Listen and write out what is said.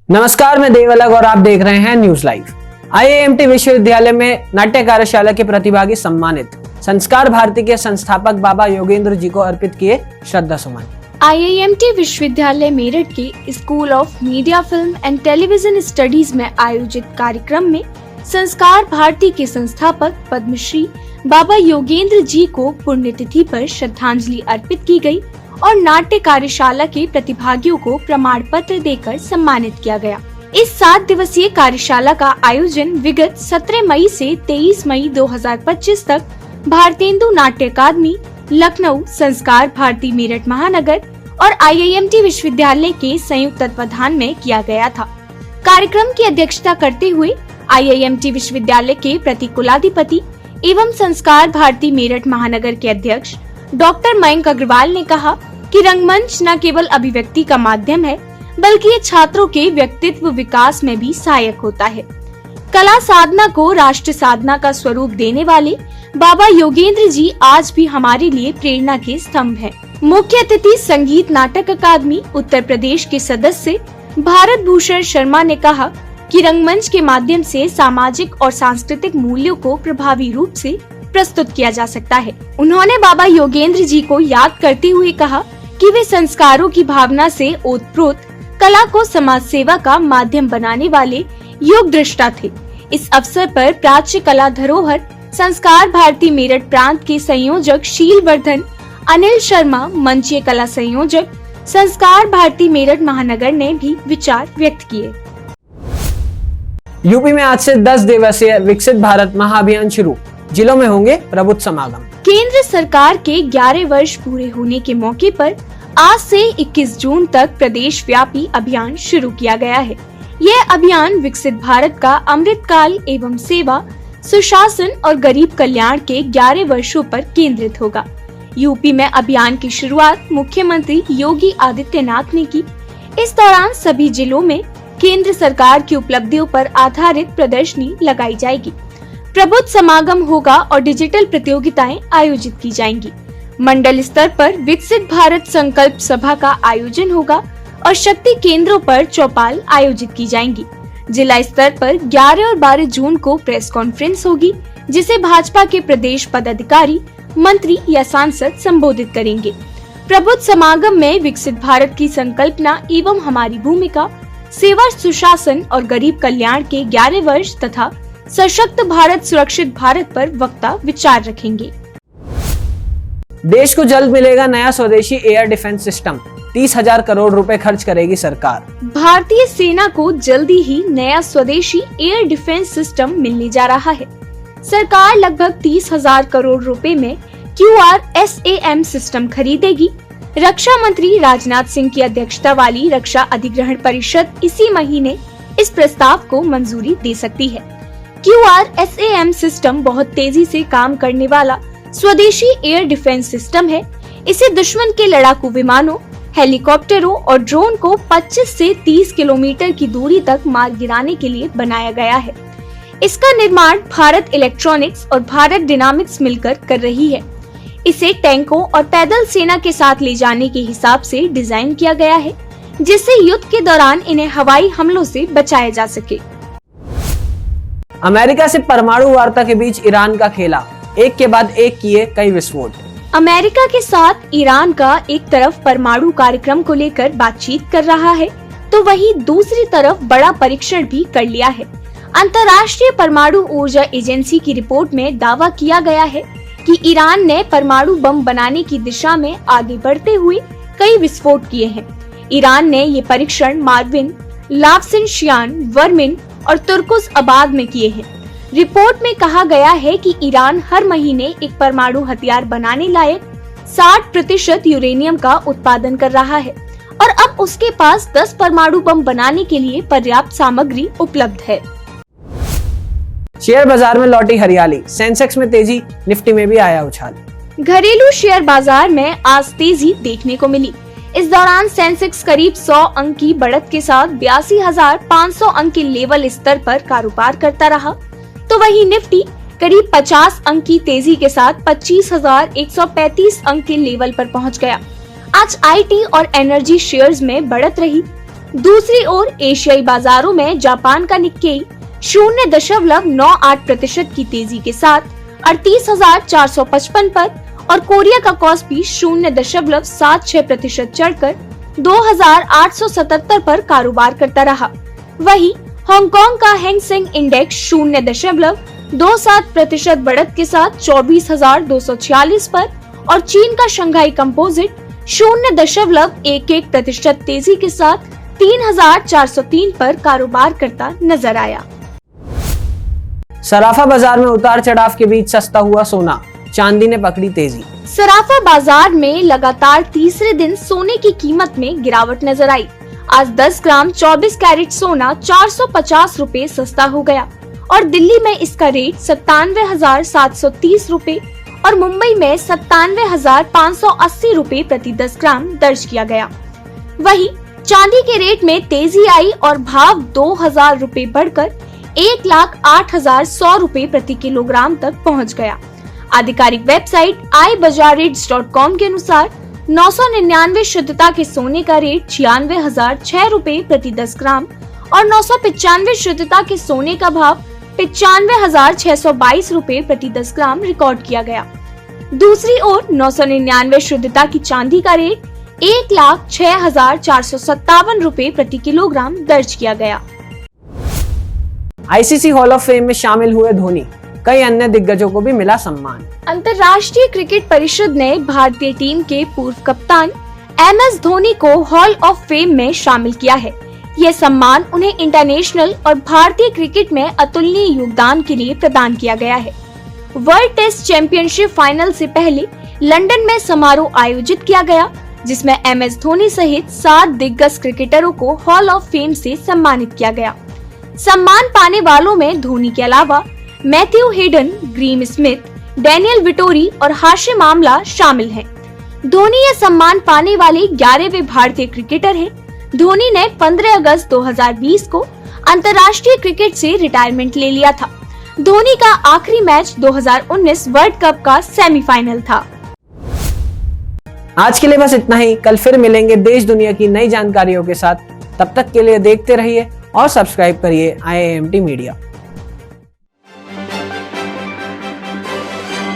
नमस्कार, मैं देवलग और आप देख रहे हैं न्यूज लाइव। आईआईएमटी विश्वविद्यालय में नाट्य कार्यशाला के प्रतिभागी सम्मानित। संस्कार भारती के संस्थापक बाबा योगेंद्र जी को अर्पित किए श्रद्धा सुमन। आईआईएमटी विश्वविद्यालय मेरठ के school of media film and television studies में आयोजित कार्यक्रम में संस्कार भारती के संस्थापक पद्मश्री बाबा योगेंद्र जी को पुण्यतिथि पर श्रद्धांजलि अर्पित की गई और नाट्य कार्यशाला के प्रतिभागियों को प्रमाण पत्र देकर सम्मानित किया गया। इस 7 दिवसीय कार्यशाला का आयोजन विगत 17 मई से 23 मई 2025 तक भारतेंदु नाट्य अकादमी, लखनऊ, संस्कार भारती मेरठ महानगर और आईआईएमटी विश्वविद्यालय के संयुक्त तत्वाधान में किया गया था। कार्यक्रम की अध्यक्षता करते हुए आईआईएमटी विश्वविद्यालय के प्रतिकुलाधिपति एवं संस्कार भारती मेरठ महानगर के अध्यक्ष डॉक्टर मयंक अग्रवाल ने कहा कि रंगमंच न केवल अभिव्यक्ति का माध्यम है, बल्कि ये छात्रों के व्यक्तित्व विकास में भी सहायक होता है। कला साधना को राष्ट्र साधना का स्वरूप देने वाले बाबा योगेंद्र जी आज भी हमारे लिए प्रेरणा के स्तंभ हैं। मुख्य अतिथि संगीत नाटक अकादमी उत्तर प्रदेश के सदस्य भारत भूषण शर्मा ने कहा कि रंगमंच के माध्यम से सामाजिक और सांस्कृतिक मूल्यों को प्रभावी रूप से प्रस्तुत किया जा सकता है। उन्होंने बाबा योगेंद्र जी को याद करते हुए कहा कि वे संस्कारों की भावना से ओतप्रोत कला को समाज सेवा का माध्यम बनाने वाले योग दृष्टा थे। इस अवसर पर प्राच्य कला धरोहर संस्कार भारती मेरठ प्रांत के संयोजक शीलवर्धन अनिल शर्मा, मंचीय कला संयोजक संस्कार भारती मेरठ महानगर ने भी विचार व्यक्त किए। यूपी में आज से 10 दिवसीय विकसित भारत महाअभियान शुरू, जिलों में होंगे प्रबुद्ध समागम। केंद्र सरकार के 11 वर्ष पूरे होने के मौके पर आज से 21 जून तक प्रदेश व्यापी अभियान शुरू किया गया है। यह अभियान विकसित भारत का अमृतकाल एवं सेवा, सुशासन और गरीब कल्याण के 11 वर्षों पर केंद्रित होगा। यूपी में अभियान की शुरुआत मुख्यमंत्री योगी आदित्यनाथ ने की। इस दौरान सभी जिलों में केंद्र सरकार की उपलब्धियों पर आधारित प्रदर्शनी लगाई जाएगी। प्रबुद्ध समागम होगा और डिजिटल प्रतियोगिताएं आयोजित की जाएंगी। मंडल स्तर पर विकसित भारत संकल्प सभा का आयोजन होगा और शक्ति केंद्रों पर चौपाल आयोजित की जाएंगी। जिला स्तर पर 11 और 12 जून को प्रेस कॉन्फ्रेंस होगी, जिसे भाजपा के प्रदेश पदाधिकारी, मंत्री या सांसद संबोधित करेंगे। प्रबुद्ध समागम में विकसित भारत की संकल्पना एवं हमारी भूमिका, सेवा, सुशासन और गरीब कल्याण के 11 वर्ष तथा सशक्त भारत, सुरक्षित भारत पर वक्ता विचार रखेंगे। देश को जल्द मिलेगा नया स्वदेशी एयर डिफेंस सिस्टम, 30,000 करोड़ रुपए खर्च करेगी सरकार। भारतीय सेना को जल्दी ही नया स्वदेशी एयर डिफेंस सिस्टम मिलने जा रहा है। सरकार लगभग 30,000 करोड़ रुपए में QRSAM सिस्टम खरीदेगी। रक्षा मंत्री राजनाथ सिंह की अध्यक्षता वाली रक्षा अधिग्रहण परिषद इसी महीने इस प्रस्ताव को मंजूरी दे सकती है। QRSAM सिस्टम बहुत तेजी से काम करने वाला स्वदेशी एयर डिफेंस सिस्टम है। इसे दुश्मन के लड़ाकू विमानों, हेलीकॉप्टरों और ड्रोन को 25 से 30 किलोमीटर की दूरी तक मार गिराने के लिए बनाया गया है। इसका निर्माण भारत इलेक्ट्रॉनिक्स और भारत डायनामिक्स मिलकर कर रही है। इसे टैंकों और पैदल सेना के साथ ले जाने के हिसाब से डिजाइन किया गया है, जिससे युद्ध के दौरान इन्हें हवाई हमलों से बचाया जा सके। अमेरिका से परमाणु वार्ता के बीच ईरान का खेला, एक के बाद एक किए कई विस्फोट। अमेरिका के साथ ईरान का एक तरफ परमाणु कार्यक्रम को लेकर बातचीत कर रहा है, तो वहीं दूसरी तरफ बड़ा परीक्षण भी कर लिया है। अंतर्राष्ट्रीय परमाणु ऊर्जा एजेंसी की रिपोर्ट में दावा किया गया है कि ईरान ने परमाणु बम बनाने की दिशा में आगे बढ़ते हुए कई विस्फोट किए हैं। ईरान ने ये परीक्षण मार्विन, लावसिनशियान, वर्मिन और तुर्कुस आबाद में किए हैं। रिपोर्ट में कहा गया है कि ईरान हर महीने एक परमाणु हथियार बनाने लायक 60% यूरेनियम का उत्पादन कर रहा है और अब उसके पास 10 परमाणु बम बनाने के लिए पर्याप्त सामग्री उपलब्ध है। शेयर बाजार में लौटी हरियाली, सेंसेक्स में तेजी, निफ्टी में भी आया उछाल। घरेलू शेयर बाजार में आज तेजी देखने को मिली। इस दौरान सेंसेक्स करीब 100 अंक की बढ़त के साथ 82,500 अंक के लेवल स्तर पर कारोबार करता रहा, तो वहीं निफ्टी करीब 50 अंक की तेजी के साथ 25,135 अंक के लेवल पर पहुंच गया। आज आईटी और एनर्जी शेयर्स में बढ़त रही। दूसरी ओर एशियाई बाजारों में जापान का निक्केई 0.98% की तेजी के साथ 38,455 पर और कोरिया का कॉस्पी 0.76% चढ़कर 2,877 पर कारोबार करता रहा। वहीं हांगकांग का हैंग सेंग इंडेक्स 0.27% बढ़त के साथ 24,246 पर और चीन का शंघाई कंपोजिट 0.11% तेजी के साथ 3,403 पर कारोबार करता नजर आया। सराफा बाजार में उतार चढ़ाव के बीच सस्ता हुआ सोना, चांदी ने पकड़ी तेजी। सराफा बाजार में लगातार तीसरे दिन सोने की कीमत में गिरावट नजर आई। आज 10 ग्राम 24 कैरेट सोना 450 रुपए सस्ता हो गया और दिल्ली में इसका रेट 97,730 रुपए और मुंबई में 97,580 रुपए प्रति 10 ग्राम दर्ज किया गया। वहीं चांदी के रेट में तेजी आई और भाव 2,000 रुपए बढ़कर 1,08,100 रुपए प्रति किलोग्राम तक पहुंच गया। आधिकारिक वेबसाइट iBazaarRates.com के अनुसार 999 शुद्धता के सोने का रेट 96,006 रुपए प्रति 10 ग्राम और 995 शुद्धता के सोने का भाव 95,622 रुपए प्रति 10 ग्राम रिकॉर्ड किया गया। दूसरी ओर 999 शुद्धता की चांदी का रेट 1,06,457 रुपए प्रति किलोग्राम दर्ज किया गया। आईसीसी हॉल ऑफ फेम में शामिल हुए धोनी, कई अन्य दिग्गजों को भी मिला सम्मान। अंतर्राष्ट्रीय क्रिकेट परिषद ने भारतीय टीम के पूर्व कप्तान MS धोनी को हॉल ऑफ फेम में शामिल किया है। यह सम्मान उन्हें इंटरनेशनल और भारतीय क्रिकेट में अतुलनीय योगदान के लिए प्रदान किया गया है। वर्ल्ड टेस्ट चैंपियनशिप फाइनल से पहले लंदन में समारोह आयोजित किया गया, जिसमें MS धोनी सहित 7 दिग्गज क्रिकेटरों को हॉल ऑफ फेम से सम्मानित किया गया। सम्मान पाने वालों में धोनी के अलावा Matthew Hayden, Graeme Smith, Daniel Vettori और हाशिम आमला शामिल हैं। धोनी ये सम्मान पाने वाले 11वें भारतीय क्रिकेटर हैं। धोनी ने 15 अगस्त 2020 को अंतर्राष्ट्रीय क्रिकेट से रिटायरमेंट ले लिया था। धोनी का आखिरी मैच 2019 वर्ल्ड कप का सेमीफाइनल था। आज के लिए बस इतना ही। कल फिर मिलेंगे देश दुनिया की नई जानकारियों के साथ। तब तक के लिए देखते रहिए और सब्सक्राइब करिए IAMT मीडिया।